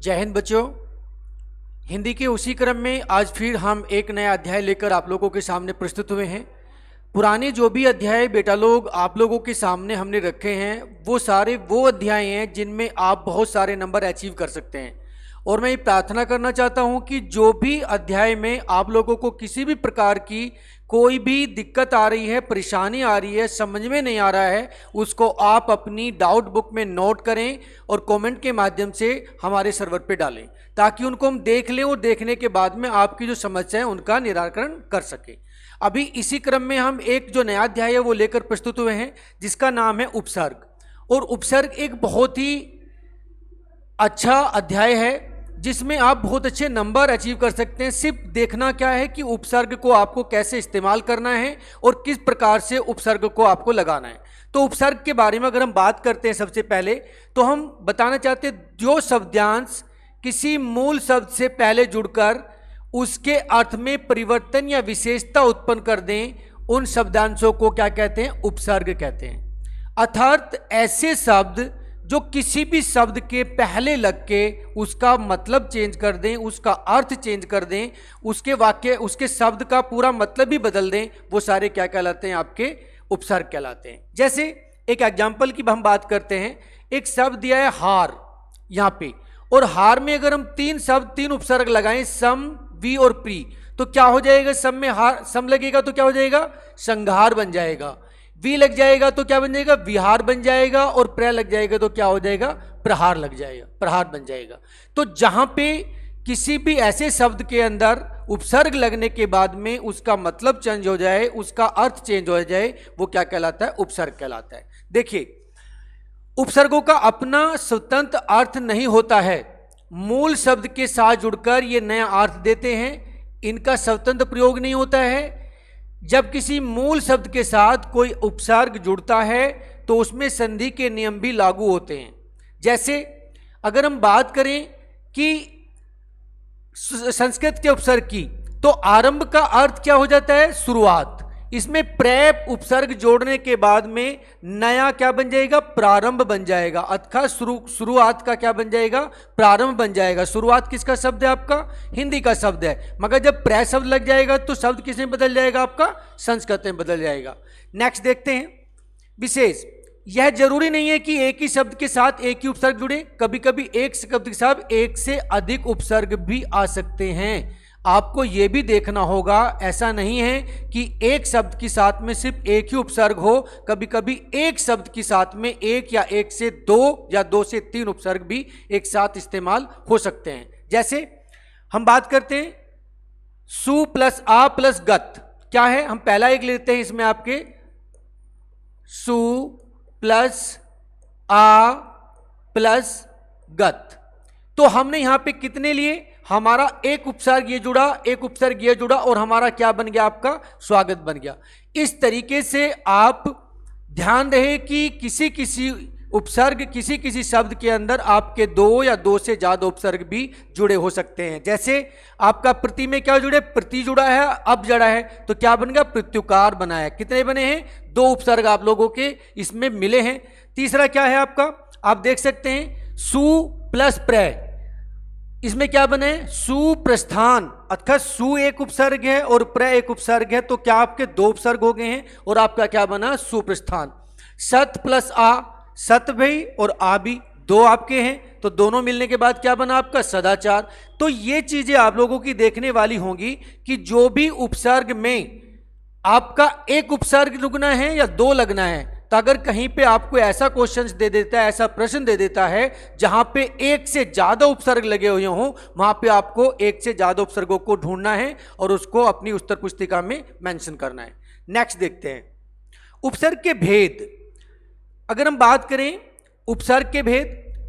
जय हिंद बच्चों। हिंदी के उसी क्रम में आज फिर हम एक नया अध्याय लेकर आप लोगों के सामने प्रस्तुत हुए हैं। पुराने जो भी अध्याय बेटा लोग आप लोगों के सामने हमने रखे हैं वो सारे वो अध्याय हैं जिनमें आप बहुत सारे नंबर अचीव कर सकते हैं। और मैं ये प्रार्थना करना चाहता हूं कि जो भी अध्याय में आप लोगों को किसी भी प्रकार की कोई भी दिक्कत आ रही है, परेशानी आ रही है, समझ में नहीं आ रहा है, उसको आप अपनी डाउट बुक में नोट करें और कमेंट के माध्यम से हमारे सर्वर पे डालें ताकि उनको हम देख लें और देखने के बाद में आपकी जो समस्या है उनका निराकरण कर सकें। अभी इसी क्रम में हम एक जो नया अध्याय है वो लेकर प्रस्तुत हुए हैं जिसका नाम है उपसर्ग। और उपसर्ग एक बहुत ही अच्छा अध्याय है जिसमें आप बहुत अच्छे नंबर अचीव कर सकते हैं। सिर्फ देखना क्या है कि उपसर्ग को आपको कैसे इस्तेमाल करना है और किस प्रकार से उपसर्ग को आपको लगाना है। तो उपसर्ग के बारे में अगर हम बात करते हैं सबसे पहले तो हम बताना चाहते हैं जो शब्दांश किसी मूल शब्द से पहले जुड़कर उसके अर्थ में परिवर्तन या विशेषता उत्पन्न कर दें उन शब्दांशों को क्या कहते हैं? उपसर्ग कहते हैं। अर्थात ऐसे शब्द जो किसी भी शब्द के पहले लग के उसका मतलब चेंज कर दें, उसका अर्थ चेंज कर दें, उसके वाक्य उसके शब्द का पूरा मतलब ही बदल दें, वो सारे क्या कहलाते हैं? आपके उपसर्ग कहलाते हैं। जैसे एक एग्जाम्पल की हम बात करते हैं। एक शब्द दिया है हार यहाँ पे, और हार में अगर हम तीन उपसर्ग लगाएं सम, वी और प्री, तो क्या हो जाएगा? सम में हार सम लगेगा तो क्या हो जाएगा? संघार बन जाएगा। वी लग जाएगा तो क्या बन जाएगा? विहार बन जाएगा। और प्र लग जाएगा तो क्या हो जाएगा? प्रहार लग जाएगा, प्रहार बन जाएगा। तो जहां पे किसी भी ऐसे शब्द के अंदर उपसर्ग लगने के बाद में उसका मतलब चेंज हो जाए, उसका अर्थ चेंज हो जाए, वो क्या कहलाता है? उपसर्ग कहलाता है। देखिए, उपसर्गों का अपना स्वतंत्र अर्थ नहीं होता है, मूल शब्द के साथ जुड़कर ये नया अर्थ देते हैं। इनका स्वतंत्र प्रयोग नहीं होता है। जब किसी मूल शब्द के साथ कोई उपसर्ग जुड़ता है तो उसमें संधि के नियम भी लागू होते हैं। जैसे अगर हम बात करें कि संस्कृत के उपसर्ग की, तो आरंभ का अर्थ क्या हो जाता है? शुरुआत। इसमें प्रेप उपसर्ग जोड़ने के बाद में नया क्या बन जाएगा? प्रारंभ बन जाएगा। अर्थात शुरुआत का क्या बन जाएगा? प्रारंभ बन जाएगा। शुरुआत किसका शब्द है? आपका हिंदी का शब्द है, मगर जब प्रे शब्द लग जाएगा तो शब्द किस में बदल जाएगा? आपका संस्कृत में बदल जाएगा। नेक्स्ट देखते हैं विशेष। यह जरूरी नहीं है कि एक ही शब्द के साथ एक ही उपसर्ग जुड़े, कभी कभी एक शब्द के साथ एक से अधिक उपसर्ग भी आ सकते हैं। आपको यह भी देखना होगा, ऐसा नहीं है कि एक शब्द के साथ में सिर्फ एक ही उपसर्ग हो, कभी कभी एक शब्द के साथ में एक या एक से दो या दो से तीन उपसर्ग भी एक साथ इस्तेमाल हो सकते हैं। जैसे हम बात करते हैं सु प्लस आ प्लस गत। क्या है? हम पहला एक लेते हैं इसमें आपके सु प्लस आ प्लस गत। तो हमने यहां पे कितने लिए? हमारा एक उपसर्ग ये जुड़ा, एक उपसर्ग ये जुड़ा, और हमारा क्या बन गया? आपका स्वागत बन गया। इस तरीके से आप ध्यान रहे कि किसी किसी उपसर्ग किसी किसी शब्द के अंदर आपके दो या दो से ज्यादा उपसर्ग भी जुड़े हो सकते हैं। जैसे आपका प्रति में क्या जुड़े? प्रति जुड़ा है, अब जड़ा है, तो क्या बन गया? प्रत्युकार बना है। कितने बने हैं? दो उपसर्ग आप लोगों के इसमें मिले हैं। तीसरा क्या है आपका? आप देख सकते हैं सु प्लस प्र, इसमें क्या बने? सुप्रस्थान। अर्थात सु एक उपसर्ग है और प्र एक उपसर्ग है, तो क्या आपके दो उपसर्ग हो गए हैं और आपका क्या बना? सुप्रस्थान। सत प्लस आ, सत भी और आ भी दो आपके हैं, तो दोनों मिलने के बाद क्या बना? आपका सदाचार। तो ये चीजें आप लोगों की देखने वाली होंगी कि जो भी उपसर्ग में आपका एक उपसर्ग लगना है या दो लगना है, तो अगर कहीं पे आपको ऐसा क्वेश्चन दे देता है, ऐसा प्रश्न दे देता है जहां पे एक से ज्यादा उपसर्ग लगे हुए हों, वहां पे आपको एक से ज्यादा उपसर्गों को ढूंढना है और उसको अपनी उत्तर पुस्तिका में मेंशन करना है। नेक्स्ट देखते हैं उपसर्ग के भेद। अगर हम बात करें उपसर्ग के भेद,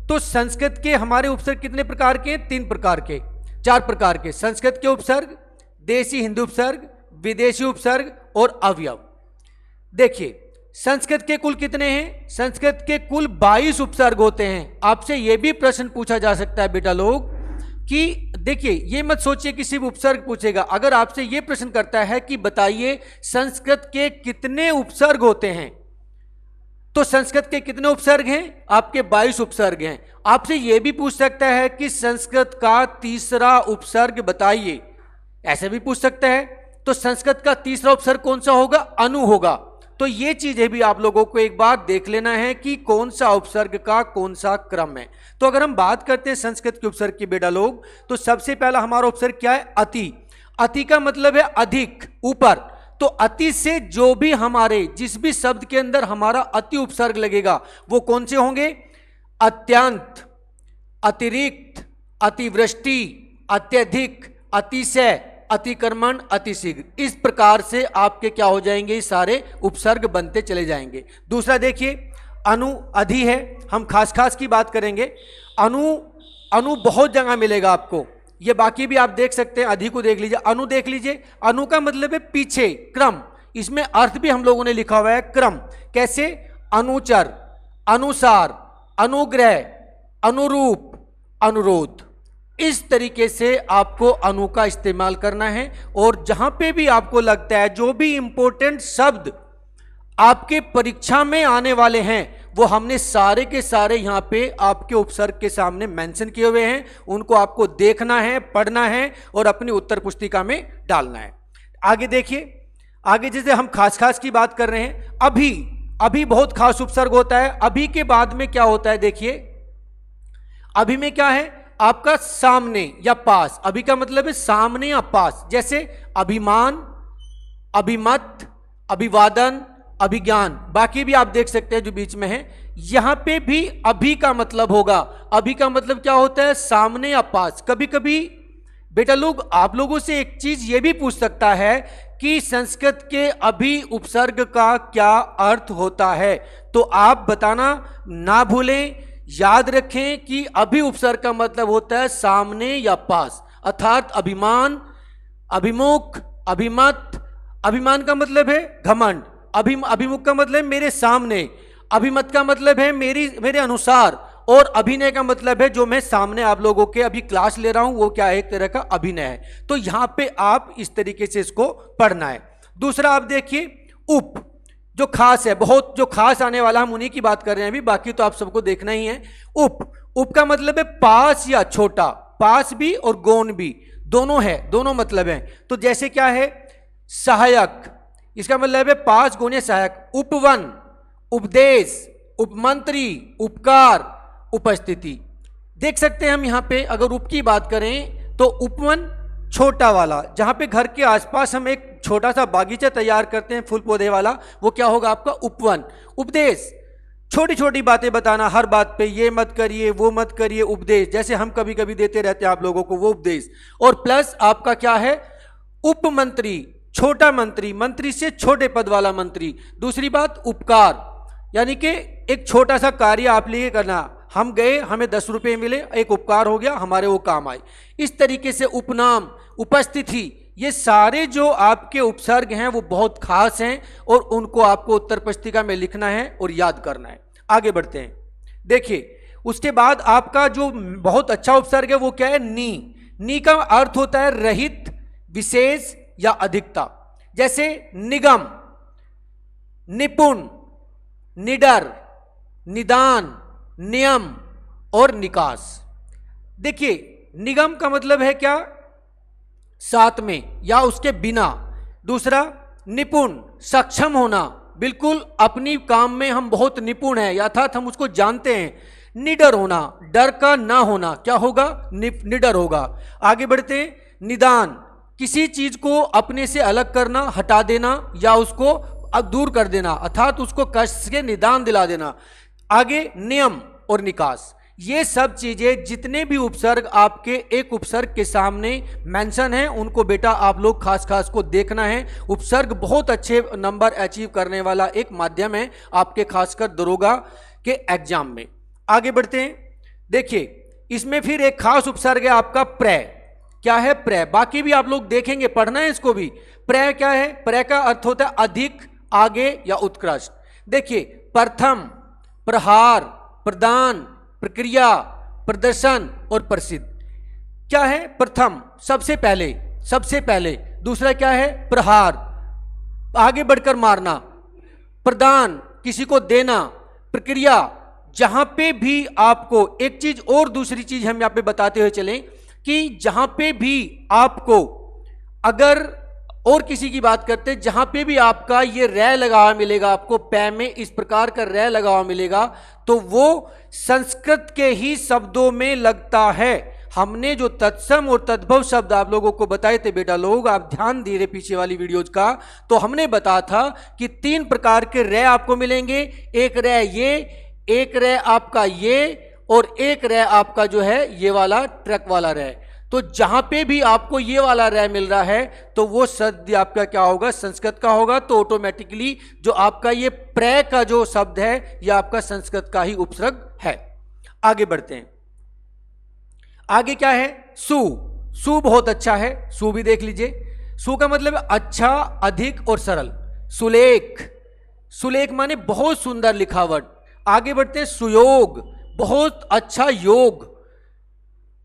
तो संस्कृत के हमारे उपसर्ग कितने प्रकार के? तीन प्रकार के, चार प्रकार के। संस्कृत के उपसर्ग, देशी हिंदी उपसर्ग, विदेशी उपसर्ग और अवयव। देखिए संस्कृत के कुल कितने हैं? संस्कृत के कुल 22 उपसर्ग होते हैं। आपसे यह भी प्रश्न पूछा जा सकता है बेटा लोग कि देखिए, ये मत सोचिए कि सिर्फ उपसर्ग पूछेगा। अगर आपसे यह प्रश्न करता है कि बताइए संस्कृत के कितने उपसर्ग होते हैं, तो संस्कृत के कितने उपसर्ग हैं? आपके 22 उपसर्ग हैं। आपसे यह भी पूछ सकता है कि संस्कृत का तीसरा उपसर्ग बताइए, ऐसे भी पूछ सकता है। तो संस्कृत का तीसरा उपसर्ग कौन सा होगा? अनु होगा। तो ये चीजें भी आप लोगों को एक बार देख लेना है कि कौन सा उपसर्ग का कौन सा क्रम है। तो अगर हम बात करते हैं संस्कृत के उपसर्ग की बेटा लोग, तो सबसे पहला हमारा उपसर्ग क्या है? अति। अति का मतलब है अधिक, ऊपर। तो अति से जो भी हमारे जिस भी शब्द के अंदर हमारा अति उपसर्ग लगेगा वो कौन से होंगे? अत्यंत, अतिरिक्त, अतिवृष्टि, अत्यधिक, अतिशय, अतिक्रमण, अतिशीघ्र। इस प्रकार से आपके क्या हो जाएंगे? सारे उपसर्ग बनते चले जाएंगे। दूसरा देखिए, अनु, अधि है, हम खास खास की बात करेंगे। अनु बहुत जगह मिलेगा आपको, ये बाकी भी आप देख सकते हैं। अधि को देख लीजिए, अनु देख लीजिए। अनु का मतलब है पीछे, क्रम। इसमें अर्थ भी हम लोगों ने लिखा हुआ है क्रम। कैसे? अनुचर, अनुसार, अनुग्रह, अनुरूप, अनुरोध। इस तरीके से आपको अनु का इस्तेमाल करना है। और जहां पे भी आपको लगता है जो भी इंपॉर्टेंट शब्द आपके परीक्षा में आने वाले हैं वो हमने सारे के सारे यहां पे आपके उपसर्ग के सामने मेंशन किए हुए हैं। उनको आपको देखना है, पढ़ना है और अपनी उत्तर पुस्तिका में डालना है। आगे देखिए, आगे जैसे हम खास खास की बात कर रहे हैं, अभी बहुत खास उपसर्ग होता है। अभी के बाद में क्या होता है? देखिए, अभी में क्या है? आपका सामने या पास। अभी का मतलब है सामने या पास। जैसे अभिमान, अभिमत, अभिवादन, अभिज्ञान, बाकी भी आप देख सकते हैं जो बीच में है। यहां पे भी अभी का मतलब होगा। अभी का मतलब क्या होता है? सामने या पास। कभी कभी बेटा लोग आप लोगों से एक चीज ये भी पूछ सकता है कि संस्कृत के अभी उपसर्ग का क्या अर्थ होता है। तो आप बताना ना भूलें, याद रखें कि अभी उपसर्ग का मतलब होता है सामने या पास। अर्थात अभिमान, अभिमुख, अभिमत। अभिमान का मतलब है घमंड, अभिमुख का मतलब मेरे सामने, अभिमत का मतलब है मेरे अनुसार, और अभिनय का मतलब है जो मैं सामने आप लोगों के अभी क्लास ले रहा हूं वो क्या है? एक तरह का अभिनय है। तो यहां पे आप इस तरीके से इसको पढ़ना है। दूसरा आप देखिए, उप, जो खास है, बहुत जो खास आने वाला, हम उन्हीं की बात कर रहे हैं अभी, बाकी तो आप सबको देखना ही है। उप का मतलब है पास या छोटा। पास भी और गौण भी दोनों है, दोनों मतलब है। तो जैसे क्या है? सहायक, इसका मतलब है पास, गौण या सहायक। उपवन, उपदेश, उपमंत्री, उपकार, उपस्थिति। देख सकते हैं हम यहां पे अगर उप की बात करें तो उपवन छोटा वाला, जहां पे घर के आसपास हम एक छोटा सा बागीचा तैयार करते हैं फूल पौधे वाला, वो क्या होगा? आपका उपवन। उपदेश, छोटी छोटी बातें बताना, हर बात पे ये मत करिए, वो मत करिए, उपदेश। जैसे हम कभी कभी देते रहते हैं आप लोगों को, वो उपदेश। और प्लस आपका क्या है? उपमंत्री, छोटा मंत्री, मंत्री से छोटे पद वाला मंत्री। दूसरी बात, उपकार, यानी कि एक छोटा सा कार्य आप लिए करना। हम गए, हमें 10 रुपये मिले, एक उपकार हो गया, हमारे वो काम आए। इस तरीके से उपनाम, उपस्थिति, ये सारे जो आपके उपसर्ग हैं वो बहुत खास हैं और उनको आपको उत्तर पुस्तिका में लिखना है और याद करना है। आगे बढ़ते हैं। देखिए, उसके बाद आपका जो बहुत अच्छा उपसर्ग है वो क्या है? नी का अर्थ होता है रहित, विशेष या अधिकता। जैसे निगम, निपुण, निडर, निदान, नियम और निकास। देखिए, निगम का मतलब है क्या? साथ में या उसके बिना। दूसरा, निपुण, सक्षम होना, बिल्कुल अपनी काम में हम बहुत निपुण हैं, अर्थात हम उसको जानते हैं। निडर होना, डर का ना होना, क्या होगा? निडर होगा। आगे बढ़ते हैं। निदान, किसी चीज को अपने से अलग करना, हटा देना या उसको दूर कर देना, अर्थात उसको कष्ट के निदान दिला देना। आगे नियम और निकास, ये सब चीजें जितने भी उपसर्ग आपके एक उपसर्ग के सामने मेंशन हैं उनको बेटा आप लोग खास खास को देखना है। उपसर्ग बहुत अच्छे नंबर अचीव करने वाला एक माध्यम है आपके खासकर दरोगा के एग्जाम में। आगे बढ़ते हैं। देखिए, इसमें फिर एक खास उपसर्ग है आपका प्रय। क्या है? प्रय। बाकी भी आप लोग देखेंगे, पढ़ना है इसको भी। प्रय क्या है? प्रय का अर्थ होता है अधिक, आगे या उत्कृष्ट। देखिए, प्रथम, प्रहार, प्रदान, प्रक्रिया, प्रदर्शन और प्रसिद्ध। क्या है? प्रथम, सबसे पहले, सबसे पहले। दूसरा क्या है? प्रहार, आगे बढ़कर मारना। प्रदान, किसी को देना, प्रक्रिया, जहां पे भी आपको एक चीज और दूसरी चीज हम यहां पे बताते हुए चलें कि जहां पे भी आपको, अगर और किसी की बात करते हैं, जहां पे भी आपका ये रै लगा हुआ मिलेगा, आपको पै में इस प्रकार का रै लगा हुआ मिलेगा, तो वो संस्कृत के ही शब्दों में लगता है। हमने जो तत्सम और तद्भव शब्द आप लोगों को बताए थे बेटा लोग, आप ध्यान दे रहे पीछे वाली वीडियोज का, तो हमने बताया था कि 3 प्रकार के रै आपको मिलेंगे। एक रै ये, एक रै आपका ये, और एक रै आपका जो है ये वाला ट्रक वाला रै। तो जहां पे भी आपको ये वाला रै मिल रहा है तो वो शब्द आपका क्या होगा, संस्कृत का होगा। तो ऑटोमेटिकली जो आपका ये प्रै का जो शब्द है ये आपका संस्कृत का ही उपसर्ग है। आगे बढ़ते हैं। आगे क्या है, सु। सु बहुत अच्छा है, सु भी देख लीजिए। सु का मतलब है अच्छा, अधिक और सरल। सुलेख, सुलेख माने बहुत सुंदर लिखावट। आगे बढ़ते हैं, सुयोग, बहुत अच्छा योग,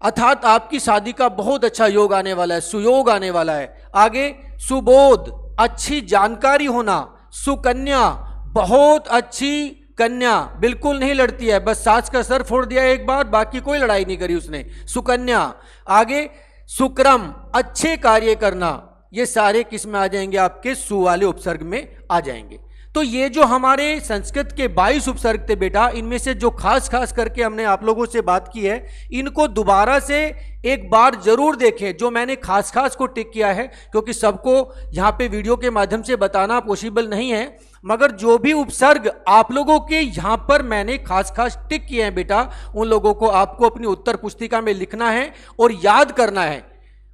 अर्थात आपकी शादी का बहुत अच्छा योग आने वाला है, सुयोग आने वाला है। आगे सुबोध, अच्छी जानकारी होना। सुकन्या, बहुत अच्छी कन्या, बिल्कुल नहीं लड़ती है, बस सास का सर फोड़ दिया एक बार, बाकी कोई लड़ाई नहीं करी उसने, सुकन्या। आगे सुक्रम, अच्छे कार्य करना। ये सारे किस में आ जाएंगे, आपके सु वाले उपसर्ग में आ जाएंगे। तो ये जो हमारे संस्कृत के 22 उपसर्ग थे बेटा, इनमें से जो खास खास करके हमने आप लोगों से बात की है, इनको दोबारा से एक बार जरूर देखें। जो मैंने खास खास को टिक किया है, क्योंकि सबको यहाँ पे वीडियो के माध्यम से बताना पॉसिबल नहीं है, मगर जो भी उपसर्ग आप लोगों के यहाँ पर मैंने खास खास टिक किए हैं बेटा, उन लोगों को आपको अपनी उत्तर पुस्तिका में लिखना है और याद करना है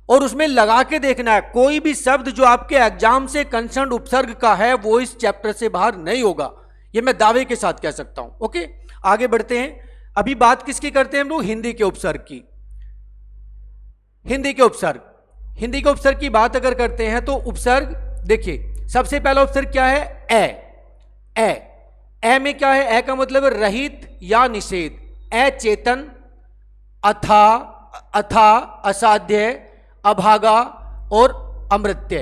और उसमें लगा के देखना है। कोई भी शब्द जो आपके एग्जाम से कंसर्न उपसर्ग का है वो इस चैप्टर से बाहर नहीं होगा, ये मैं दावे के साथ कह सकता हूं। ओके, आगे बढ़ते हैं। अभी बात किसकी करते हैं हम लोग, हिंदी के उपसर्ग की। हिंदी के उपसर्ग, हिंदी के उपसर्ग की बात अगर करते हैं तो उपसर्ग देखिए, सबसे पहला उपसर्ग क्या है, ए। ए में क्या है, ए का मतलब है रहित या निषेध। अचेतन, अथा, अथा, असाध्य, अभागा और अमृत्य।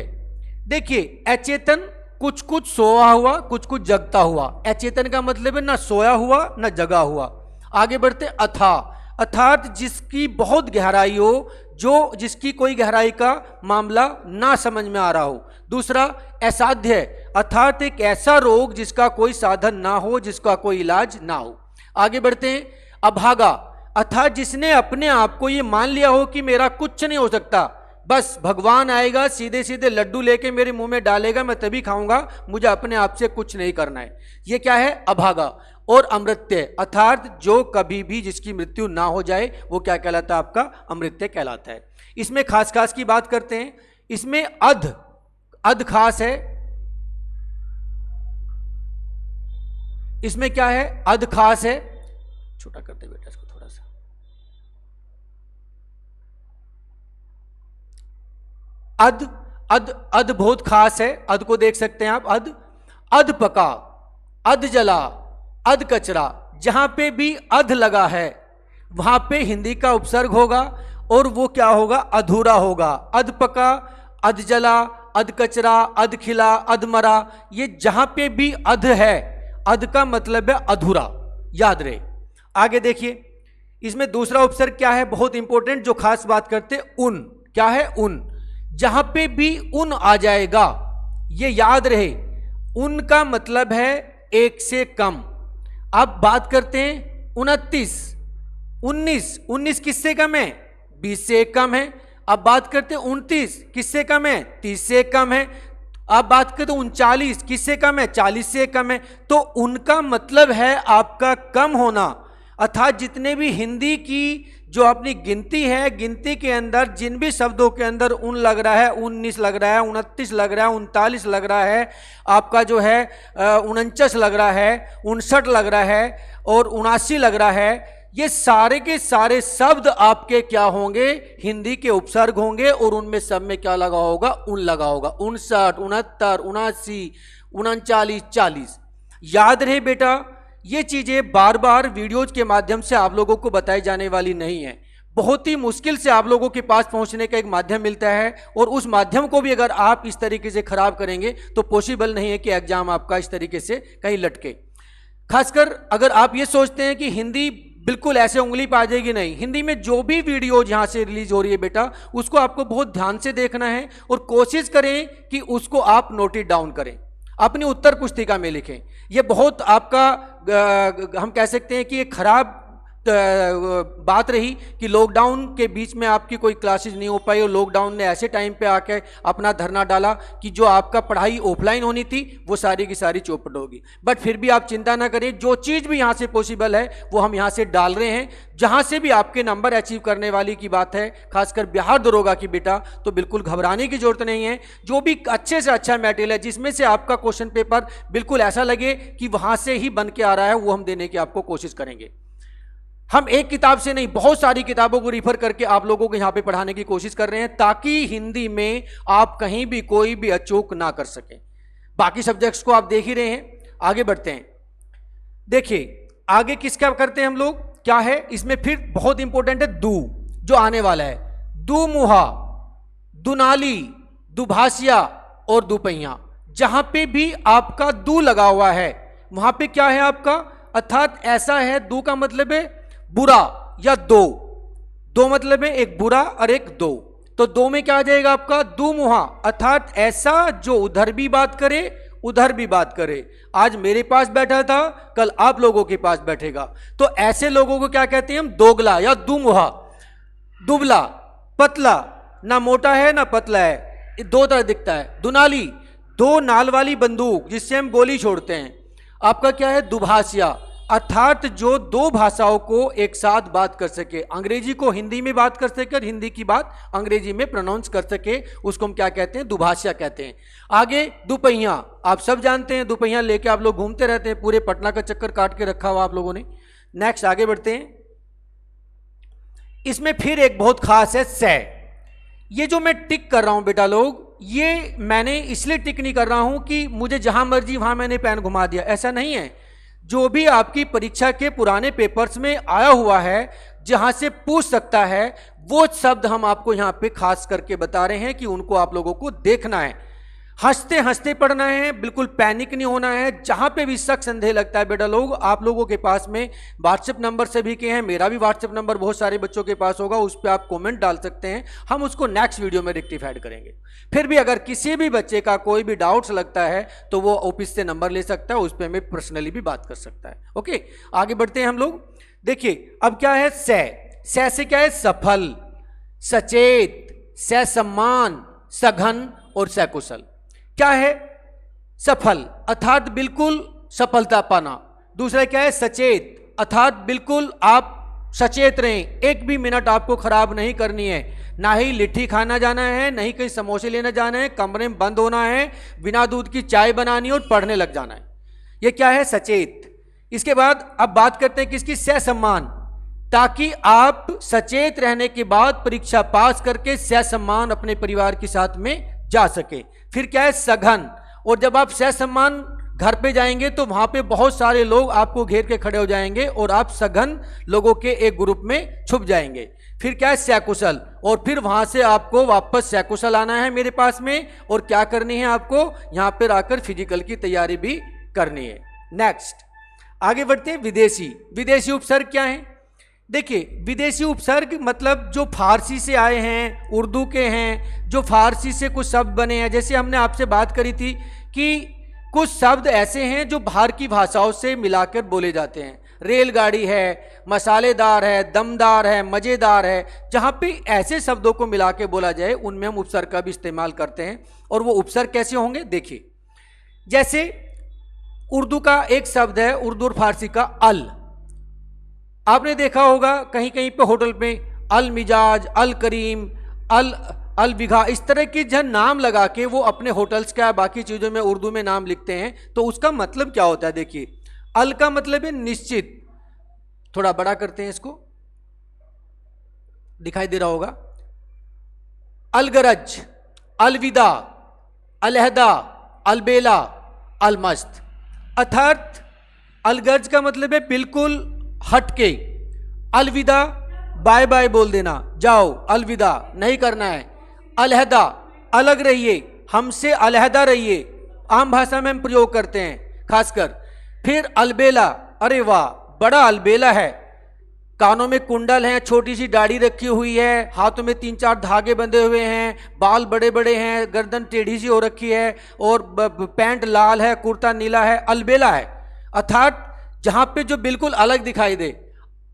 देखिए अचेतन, कुछ कुछ सोया हुआ, कुछ कुछ जगता हुआ। अचेतन का मतलब है ना सोया हुआ ना जगा हुआ। आगे बढ़ते अथा, अर्थात जिसकी बहुत गहराई हो, जो जिसकी कोई गहराई का मामला ना समझ में आ रहा हो। दूसरा असाध्य, अर्थात एक ऐसा रोग जिसका कोई साधन ना हो, जिसका कोई इलाज ना हो। आगे बढ़ते हैं अभागा, अर्थात जिसने अपने आप को ये मान लिया हो कि मेरा कुछ नहीं हो सकता, बस भगवान आएगा सीधे सीधे लड्डू लेके मेरे मुंह में डालेगा, मैं तभी खाऊंगा, मुझे अपने आप से कुछ नहीं करना है। ये क्या है, अभागा। और अमृत्य, अर्थात जो कभी भी जिसकी मृत्यु ना हो जाए वो क्या कहलाता है, आपका अमृत्य कहलाता है। इसमें खास खास की बात करते हैं। इसमें अध, अध खास है। इसमें क्या है, अध खास है। छोटा करते बेटा इसको थोड़ा सा। अध, अध, अध बहुत खास है। अध को देख सकते हैं आप, अध, अध पका, अध जला, अध कचरा। जहां पे भी अध लगा है वहां पे हिंदी का उपसर्ग होगा और वो क्या होगा, अधूरा होगा। अध पका, अध जला, अध कचरा, अध खिला, अध मरा, ये जहां पे भी अध है, अध का मतलब है अधूरा, याद रहे। आगे देखिए, इसमें दूसरा उपसर्ग क्या है, बहुत इंपॉर्टेंट, जो खास बात करते, उन। क्या है, उन। जहां पे भी उन आ जाएगा ये याद रहे, उन का मतलब है एक से कम। अब बात करते हैं 29, 19, 19 किससे कम है, 20 से कम है। अब बात करते हैं 29, किससे कम है, 30 से कम है। अब बात करते हैं 39, किससे कम है, 40 से कम है। तो उनका मतलब है आपका कम होना, अर्थात जितने भी हिंदी की जो अपनी गिनती है, गिनती के अंदर जिन भी शब्दों के अंदर उन लग रहा है, 19 लग रहा है, 29 लग रहा है, 39 लग रहा है, आपका जो है 49 लग रहा है, 59 लग रहा है और 79 लग रहा है, ये सारे के सारे शब्द आपके क्या होंगे, हिंदी के उपसर्ग होंगे और उनमें सब में क्या लगा होगा, उन लगा होगा। 59, 69, 79, 39, 40। याद रहे बेटा, ये चीजें बार बार वीडियोज के माध्यम से आप लोगों को बताई जाने वाली नहीं है। बहुत ही मुश्किल से आप लोगों के पास पहुंचने का एक माध्यम मिलता है और उस माध्यम को भी अगर आप इस तरीके से खराब करेंगे तो पॉसिबल नहीं है कि एग्जाम आपका इस तरीके से कहीं लटके। खासकर अगर आप ये सोचते हैं कि हिंदी बिल्कुल ऐसे उंगली पे आ जाएगी, नहीं, हिंदी में जो भी वीडियो यहां से रिलीज हो रही है बेटा, उसको आपको बहुत ध्यान से देखना है और कोशिश करें कि उसको आप नोट इट डाउन करें, अपनी उत्तर पुस्तिका में लिखें। यह बहुत आपका हम कह सकते हैं कि ये खराब बात रही कि लॉकडाउन के बीच में आपकी कोई क्लासेस नहीं हो पाई और लॉकडाउन ने ऐसे टाइम पे आके अपना धरना डाला कि जो आपका पढ़ाई ऑफलाइन होनी थी वो सारी की सारी चौपट होगी। बट फिर भी आप चिंता ना करें, जो चीज़ भी यहाँ से पॉसिबल है वो हम यहाँ से डाल रहे हैं। जहाँ से भी आपके नंबर अचीव करने वाली की बात है, खासकर बिहार दरोगा की बेटा, तो बिल्कुल घबराने की जरूरत नहीं है। जो भी अच्छे से अच्छा मटेरियल है जिसमें से आपका क्वेश्चन पेपर बिल्कुल ऐसा लगे कि वहाँ से ही बन के आ रहा है, वो हम देने की आपको कोशिश करेंगे। हम एक किताब से नहीं, बहुत सारी किताबों को रिफर करके आप लोगों को यहाँ पे पढ़ाने की कोशिश कर रहे हैं ताकि हिंदी में आप कहीं भी कोई भी अचूक ना कर सकें। बाकी सब्जेक्ट्स को आप देख ही रहे हैं, आगे बढ़ते हैं। देखिए आगे किसका करते हैं हम लोग, क्या है इसमें फिर बहुत इंपॉर्टेंट है दू, जो आने वाला है। दुमुहा, दुनाली, दुभाषिया और दुपहिया। जहां पे भी आपका दू लगा हुआ है वहां पे क्या है आपका, अर्थात ऐसा है, दू का मतलब है बुरा या दो, दो मतलब है एक बुरा और एक दो, तो दो में क्या आ जाएगा आपका दुमुहा, अर्थात ऐसा जो उधर भी बात करे उधर भी बात करे। आज मेरे पास बैठा था, कल आप लोगों के पास बैठेगा, तो ऐसे लोगों को क्या कहते हैं हम, दोगला या दुमुहा। दुबला, पतला, ना मोटा है ना पतला है, दो तरह दिखता है। दुनाली, दो नाल वाली बंदूक जिससे हम गोली छोड़ते हैं। आपका क्या है, दुभाषिया, अर्थात जो दो भाषाओं को एक साथ बात कर सके, अंग्रेजी को हिंदी में बात कर सके और हिंदी की बात अंग्रेजी में प्रोनाउंस कर सके, उसको हम क्या कहते हैं, दुभाषिया कहते हैं। आगे दुपहिया, आप सब जानते हैं, दुपहिया लेके आप लोग घूमते रहते हैं, पूरे पटना का चक्कर काट के रखा हुआ आप लोगों ने। नेक्स्ट आगे बढ़ते हैं। इसमें फिर एक बहुत खास है से। ये जो मैं टिक कर रहा हूं बेटा लोग, ये मैंने इसलिए टिक नहीं कर रहा हूं कि मुझे जहां मर्जी वहां मैंने पेन घुमा दिया, ऐसा नहीं है। जो भी आपकी परीक्षा के पुराने पेपर्स में आया हुआ है, जहां से पूछ सकता है, वो शब्द हम आपको यहां पे खास करके बता रहे हैं कि उनको आप लोगों को देखना है, हंसते हंसते पढ़ना है, बिल्कुल पैनिक नहीं होना है। जहां पे भी शक संदेह लगता है बेटा लोग, आप लोगों के पास में व्हाट्सएप नंबर सभी के हैं, मेरा भी व्हाट्सएप नंबर बहुत सारे बच्चों के पास होगा, उस पर आप कमेंट डाल सकते हैं, हम उसको नेक्स्ट वीडियो में रेक्टिफाइड करेंगे। फिर भी अगर किसी भी बच्चे का कोई भी डाउट्स लगता है तो वो ऑफिस से नंबर ले सकता है, उस पर हमें पर्सनली भी बात कर सकता है। ओके, आगे बढ़ते हैं हम लोग। देखिए अब क्या है, से क्या है, सफल, सचेत, ससम्मान, सघन और सकुशल। क्या है, सफल अर्थात बिल्कुल सफलता पाना। दूसरा क्या है, सचेत, अर्थात बिल्कुल आप सचेत रहें, एक भी मिनट आपको खराब नहीं करनी है, ना ही लिट्टी खाना जाना है, नहीं कहीं समोसे लेना जाना है, कमरे में बंद होना है, बिना दूध की चाय बनानी और पढ़ने लग जाना है। ये क्या है, सचेत। इसके बाद अब बात करते हैं किसकी, ससम्मान, ताकि आप सचेत रहने के बाद परीक्षा पास करके ससम्मान अपने परिवार के साथ में जा सके। फिर क्या है, सघन, और जब आप ससम्मान घर पे जाएंगे तो वहां पे बहुत सारे लोग आपको घेर के खड़े हो जाएंगे और आप सघन लोगों के एक ग्रुप में छुप जाएंगे। फिर क्या है, सकुशल, और फिर वहां से आपको वापस सकुशल आना है मेरे पास में, और क्या करनी है आपको, यहां पर आकर फिजिकल की तैयारी भी करनी है। नेक्स्ट आगे बढ़ते हैं, विदेशी। विदेशी उपसर्ग क्या है, देखिए विदेशी उपसर्ग मतलब जो फारसी से आए हैं, उर्दू के हैं, जो फारसी से कुछ शब्द बने हैं। जैसे हमने आपसे बात करी थी कि कुछ शब्द ऐसे हैं जो बाहर की भाषाओं से मिलाकर बोले जाते हैं, रेलगाड़ी है, मसालेदार है, दमदार है, मज़ेदार है। जहाँ पे ऐसे शब्दों को मिला के बोला जाए उनमें हम उपसर्ग का भी इस्तेमाल करते हैं। और वो उपसर्ग कैसे होंगे, देखिए जैसे उर्दू का एक शब्द है, उर्दू और फारसी का अल, आपने देखा होगा कहीं कहीं पे होटल पे अल मिजाज, अल करीम, अल बिघा, इस तरह के जो नाम लगा के वो अपने होटल्स का बाकी चीज़ों में उर्दू में नाम लिखते हैं। तो उसका मतलब क्या होता है, देखिए अल का मतलब है निश्चित, थोड़ा बड़ा करते हैं इसको, दिखाई दे रहा होगा, अलगरज, अलविदा, अलहदा, अलबेला, अलमस्त। अर्थात अलगरज का मतलब है बिल्कुल हटके, अलविदा बाय बाय बोल देना, जाओ, अलविदा नहीं करना है, अलहदा अलग रहिए, हमसे अलहदा रहिए, आम भाषा में हम प्रयोग करते हैं खासकर। फिर अलबेला, अरे वाह बड़ा अलबेला है, कानों में कुंडल हैं, छोटी सी दाढ़ी रखी हुई है, हाथों में 3-4 धागे बंधे हुए हैं, बाल बड़े बड़े हैं, गर्दन टेढ़ी सी हो रखी है और पैंट लाल है, कुर्ता नीला है, अलबेला है। अर्थात जहां पे जो बिल्कुल अलग दिखाई दे,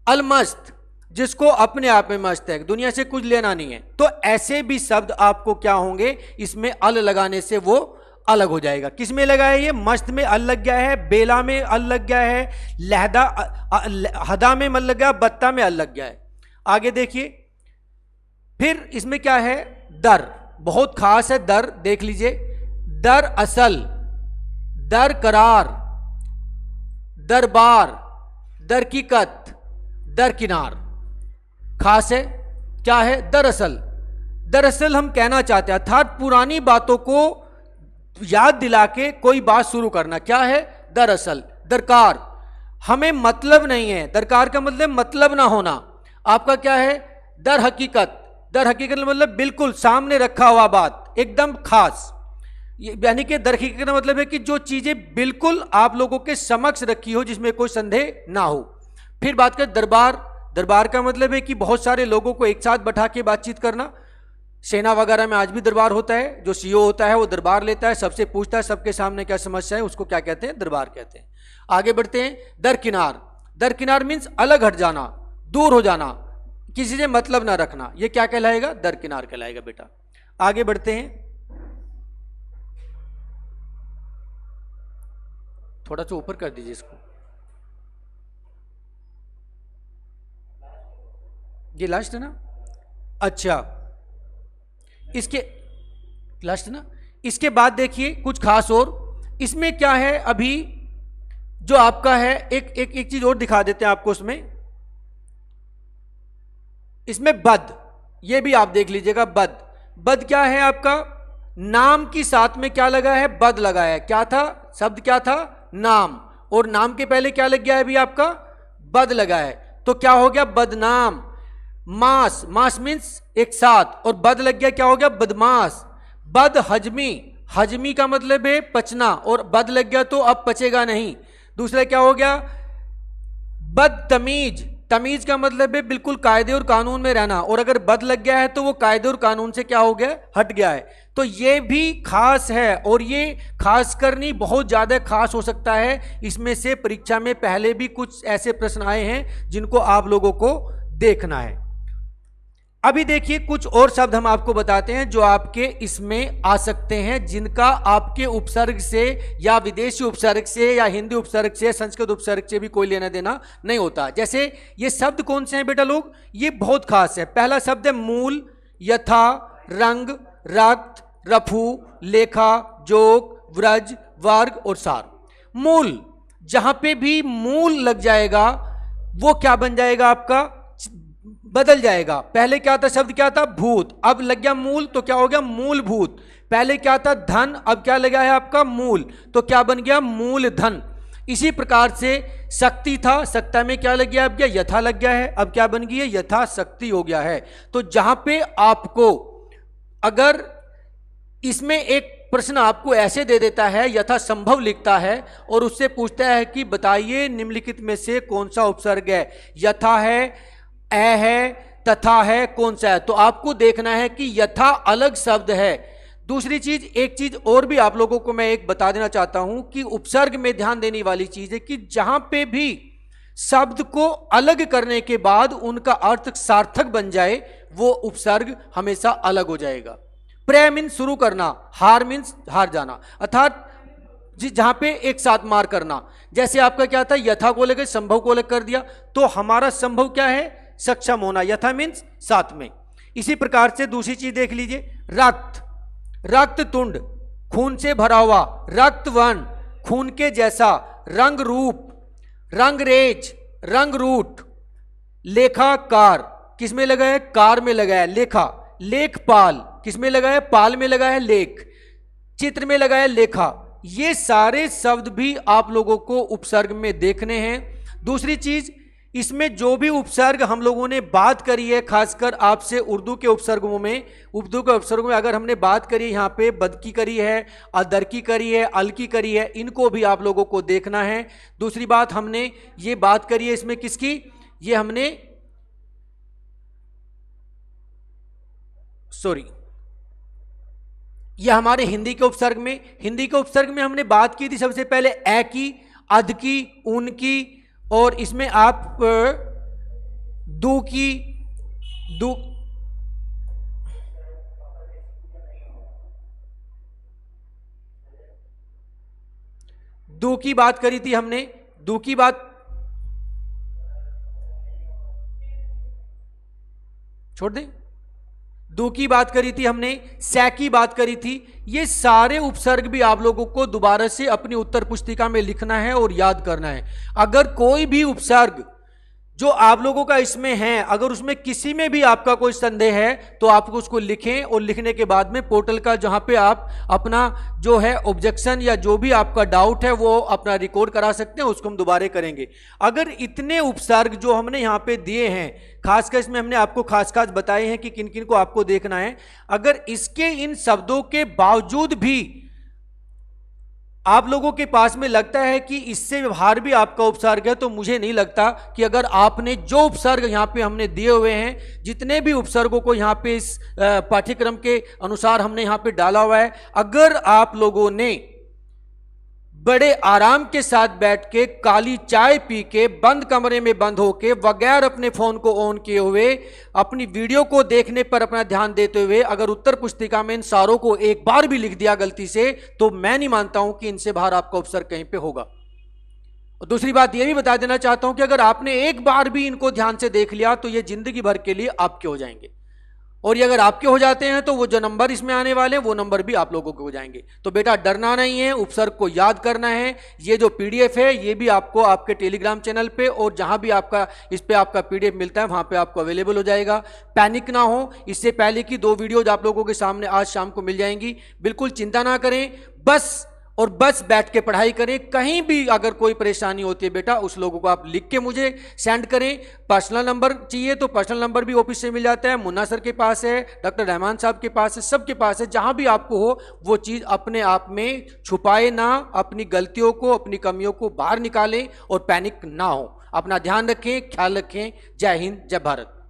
अलमस्त, जिसको अपने आप में मस्त है, दुनिया से कुछ लेना नहीं है। तो ऐसे भी शब्द आपको क्या होंगे, इसमें अल लगाने से वो अलग हो जाएगा। किस में लगा है ये, मस्त में अल लग गया है, बेला में अल लग गया है, लहदा हदा में मल लग गया, बत्ता में अल लग गया है। आगे देखिए, फिर इसमें क्या है, दर, बहुत खास है दर, देख लीजिए, दर असल, दर करार, दरबार, दरकीकत, दरकिनार, खास है। क्या है, दरअसल, दरअसल हम कहना चाहते हैं, अर्थात पुरानी बातों को याद दिला के कोई बात शुरू करना। क्या है, दरअसल, दरकार, हमें मतलब नहीं है, दरकार का मतलब मतलब ना होना। आपका क्या है, दर हकीकत, दर हकीकत मतलब बिल्कुल सामने रखा हुआ बात, एकदम खास, यानी कि दर हकीकत का मतलब है कि जो चीजें बिल्कुल आप लोगों के समक्ष रखी हो, जिसमें कोई संदेह ना हो। फिर बात करें दरबार, दरबार का मतलब है कि बहुत सारे लोगों को एक साथ बैठा के बातचीत करना। सेना वगैरह में आज भी दरबार होता है, जो सीईओ होता है वो दरबार लेता है, सबसे पूछता है सबके सामने क्या समस्या है, उसको क्या कहते हैं, दरबार कहते हैं। आगे बढ़ते हैं, दरकिनार, दरकिनार मीन्स अलग हट जाना, दूर हो जाना, किसी से मतलब ना रखना, ये क्या कहलाएगा, दरकिनार कहलाएगा बेटा। आगे बढ़ते हैं, थोड़ा सा ऊपर कर दीजिए इसको, ये लास्ट है ना, अच्छा इसके लास्ट ना। इसके बाद देखिए कुछ खास और, इसमें क्या है, अभी जो आपका है, एक चीज और दिखा देते हैं आपको इसमें, इसमें बद, ये भी आप देख लीजिएगा, बद, बद क्या है आपका, नाम की साथ में क्या लगा है, बद लगा है। क्या था शब्द, क्या था, नाम, और नाम के पहले क्या लग गया है अभी आपका, बद लगा है, तो क्या हो गया, बदनाम। मास, मास मीन्स एक साथ, और बद लग गया, क्या हो गया, बदमाश। बद हजमी, हजमी का मतलब है पचना, और बद लग गया तो अब पचेगा नहीं। दूसरा क्या हो गया, बदतमीज, तमीज का मतलब है बिल्कुल कायदे और कानून में रहना, और अगर बद लग गया है तो वो कायदे और कानून से क्या हो गया, हट गया है। तो ये भी खास है, और ये खास करनी बहुत ज्यादा खास हो सकता है। इसमें से परीक्षा में पहले भी कुछ ऐसे प्रश्न आए हैं जिनको आप लोगों को देखना है। अभी देखिए कुछ और शब्द हम आपको बताते हैं जो आपके इसमें आ सकते हैं, जिनका आपके उपसर्ग से या विदेशी उपसर्ग से या हिंदी उपसर्ग से, संस्कृत उपसर्ग से भी कोई लेना देना नहीं होता। जैसे ये शब्द कौन से हैं बेटा लोग, ये बहुत खास है। पहला शब्द है मूल, यथा, रंग, रक्त, रफू, लेखा, जोक, व्रज, वर्ग और सार। मूल, जहां पे भी मूल लग जाएगा वो क्या बन जाएगा आपका, बदल जाएगा। पहले क्या था, शब्द क्या था, भूत, अब लग गया मूल तो क्या हो गया, मूलभूत। पहले क्या था, धन, अब क्या लगा है आपका, मूल, तो क्या बन गया, मूल धन। इसी प्रकार से शक्ति था, शक्ता में क्या लग गया, अब क्या, यथा लग गया है, अब क्या बन गई है, यथा शक्ति हो गया है। तो जहां पे आपको अगर इसमें एक प्रश्न आपको ऐसे दे देता है, यथा संभव लिखता है और उससे पूछता है कि बताइए निम्नलिखित में से कौन सा उपसर्ग है, यथा है, ए है, तथा है, कौन सा है, तो आपको देखना है कि यथा अलग शब्द है। दूसरी चीज, एक चीज और भी आप लोगों को मैं एक बता देना चाहता हूं कि उपसर्ग में ध्यान देने वाली चीज है कि जहां पे भी शब्द को अलग करने के बाद उनका अर्थ सार्थक बन जाए, वो उपसर्ग हमेशा अलग हो जाएगा। प्रे मीन्स शुरू करना, हार मीन्स हार जाना, अर्थात जहां पे एक साथ मार करना। जैसे आपका क्या था, यथा को लेकर संभव को अलग कर दिया, तो हमारा संभव क्या है, सक्षम होना, यथा मीन्स साथ में। इसी प्रकार से दूसरी चीज देख लीजिए, रक्त, रक्त तुंड, खून से भरा हुआ, रक्तवन, खून के जैसा, रंग रूप, रंगरेज, रंग रूट, लेखाकार, किसमें लगा है, कार में लगा है, लेखा, लेखपाल, किसमें लगा है, पाल में लगा है, लेख, चित्र में लगा है, लेखा। ये सारे शब्द भी आप लोगों को उपसर्ग में देखने हैं। दूसरी चीज, इसमें जो भी उपसर्ग हम लोगों ने बात करी है, खासकर आपसे उर्दू के उपसर्गों में अगर हमने बात करी, यहाँ पे बद की करी है, अदर की करी है, अल की करी है, इनको भी आप लोगों को देखना है। दूसरी बात हमने ये बात करी है इसमें किसकी, ये हमने ये हमारे हिंदी के उपसर्ग में हमने बात की थी सबसे पहले ए की, अध की, उन की, और इसमें आप दू की, दू की बात करी थी हमने, दू की बात छोड़ दें, दो की बात करी थी हमने, सै की बात करी थी। ये सारे उपसर्ग भी आप लोगों को दोबारा से अपनी उत्तर पुस्तिका में लिखना है और याद करना है। अगर कोई भी उपसर्ग जो आप लोगों का इसमें है, अगर उसमें किसी में भी आपका कोई संदेह है तो आप उसको लिखें, और लिखने के बाद में पोर्टल का जहां पे आप अपना जो है ऑब्जेक्शन या जो भी आपका डाउट है वो अपना रिकॉर्ड करा सकते हैं, उसको हम दोबारा करेंगे। अगर इतने उपसर्ग जो हमने यहाँ पे दिए हैं, खासकर इसमें हमने आपको खास बताए हैं कि किन किन को आपको देखना है, अगर इसके इन शब्दों के बावजूद भी आप लोगों के पास में लगता है कि इससे व्यवहार भी आपका उपसर्ग है, तो मुझे नहीं लगता कि अगर आपने जो उपसर्ग यहाँ पे हमने दिए हुए हैं, जितने भी उपसर्गों को यहाँ पे इस पाठ्यक्रम के अनुसार हमने यहाँ पे डाला हुआ है, अगर आप लोगों ने बड़े आराम के साथ बैठ के काली चाय पी के बंद कमरे में बंद होके बगैर अपने फोन को ऑन किए हुए अपनी वीडियो को देखने पर अपना ध्यान देते हुए अगर उत्तर पुस्तिका में इन सारों को एक बार भी लिख दिया गलती से, तो मैं नहीं मानता हूं कि इनसे बाहर आपका उपसर्ग कहीं पे होगा। और दूसरी बात यह भी बता देना चाहता हूं कि अगर आपने एक बार भी इनको ध्यान से देख लिया तो ये जिंदगी भर के लिए आपके हो जाएंगे, और ये अगर आपके हो जाते हैं तो वो जो नंबर इसमें आने वाले हैं वो नंबर भी आप लोगों के हो जाएंगे। तो बेटा डरना नहीं है, उपसर्ग को याद करना है। ये जो पीडीएफ है ये भी आपको आपके टेलीग्राम चैनल पे और जहां भी आपका इस पे आपका पीडीएफ मिलता है वहां पे आपको अवेलेबल हो जाएगा। पैनिक ना हो, इससे पहले की 2 वीडियोज आप लोगों के सामने आज शाम को मिल जाएंगी। बिल्कुल चिंता ना करें, बस बैठ के पढ़ाई करें। कहीं भी अगर कोई परेशानी होती है बेटा, उस लोगों को आप लिख के मुझे सेंड करें। पर्सनल नंबर चाहिए तो पर्सनल नंबर भी ऑफिस से मिल जाता है, मुन्ना सर के पास है, डॉक्टर रहमान साहब के पास है, सबके पास है। जहां भी आपको हो वो चीज़ अपने आप में छुपाए ना, अपनी गलतियों को, अपनी कमियों को बाहर निकालें और पैनिक ना हो। अपना ध्यान रखें, ख्याल रखें। जय हिंद, जय भारत।